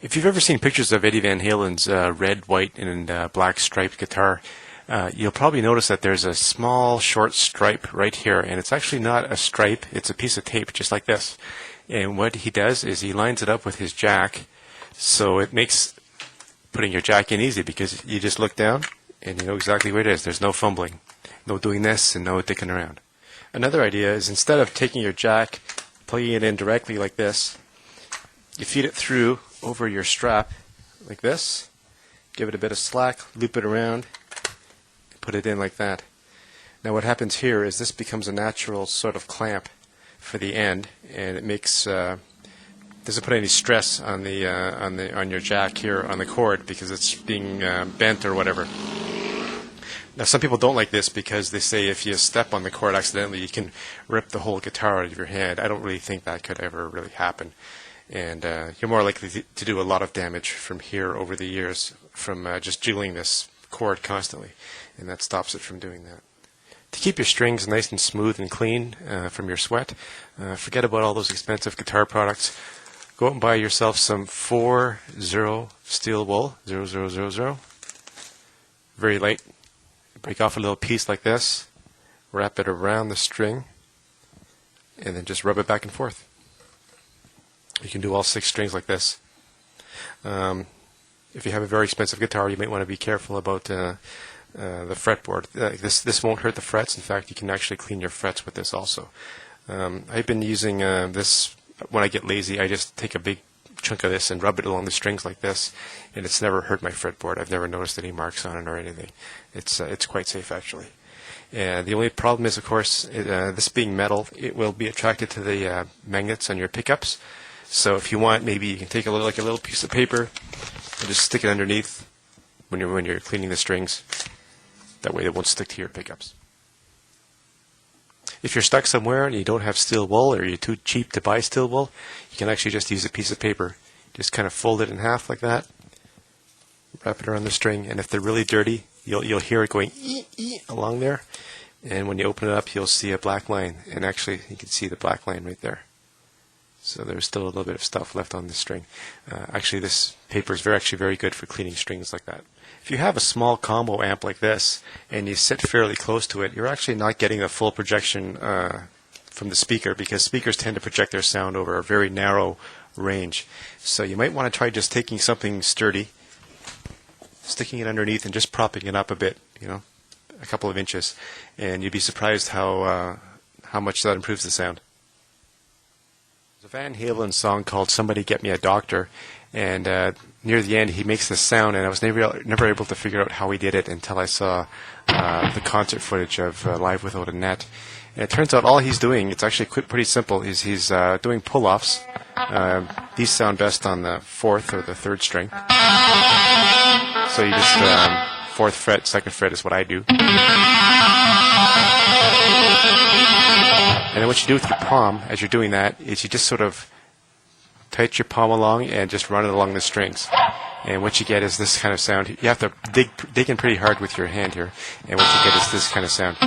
If you've ever seen pictures of Eddie Van Halen's red, white, and black striped guitar, you'll probably notice that there's a small, short stripe right here, and it's actually not a stripe, it's a piece of tape, just like this. And what he does is he lines it up with his jack, so it makes putting your jack in easy, because you just look down, and you know exactly where it is. There's no fumbling, no doing this, and no dicking around. Another idea is, instead of taking your jack, plugging it in directly like this, you feed it through over your strap like this, give it a bit of slack, loop it around, put it in like that. Now what happens here is this becomes a natural sort of clamp for the end, and it makes doesn't put any stress on on your jack here on the cord, because it's being bent or whatever. Now some people don't like this because they say if you step on the cord accidentally, you can rip the whole guitar out of your hand. I don't really think that could ever really happen. And you're more likely to do a lot of damage from here over the years from just jiggling this cord constantly, and that stops it from doing that. To keep your strings nice and smooth and clean from your sweat, forget about all those expensive guitar products. Go out and buy yourself some 4-0 steel wool, 0000, very light. Break off a little piece like this, wrap it around the string, and then just rub it back and forth. You can do all 6 strings like this. If you have a very expensive guitar, you might want to be careful about the fretboard. This won't hurt the frets. In fact, you can actually clean your frets with this also. I've been using this when I get lazy. I just take a big chunk of this and rub it along the strings like this, and it's never hurt my fretboard. I've never noticed any marks on it or anything. It's quite safe, actually. The only problem is, of course, this being metal, it will be attracted to the magnets on your pickups. So if you want, maybe you can take a little piece of paper and just stick it underneath when you're cleaning the strings. That way it won't stick to your pickups. If you're stuck somewhere and you don't have steel wool, or you're too cheap to buy steel wool, you can actually just use a piece of paper. Just kind of fold it in half like that, wrap it around the string, and if they're really dirty, you'll hear it going ee along there, and when you open it up, you'll see a black line, and actually you can see the black line right there. So there's still a little bit of stuff left on the string. Actually, this paper is actually very good for cleaning strings like that. If you have a small combo amp like this and you sit fairly close to it, you're actually not getting a full projection from the speaker, because speakers tend to project their sound over a very narrow range. So you might want to try just taking something sturdy, sticking it underneath, and just propping it up a bit, a couple of inches, and you'd be surprised how much that improves the sound. There's a Van Halen song called "Somebody Get Me a Doctor," and near the end he makes this sound, and I was never able to figure out how he did it until I saw the concert footage of Live Without a Net. And it turns out all he's doing, it's actually pretty simple, is he's doing pull-offs. These sound best on the 4th or the 3rd string. So you just 4th fret, 2nd fret is what I do. And then what you do with your palm as you're doing that is you just sort of tight your palm along and just run it along the strings. And what you get is this kind of sound. You have to dig in pretty hard with your hand here, and what you get is this kind of sound.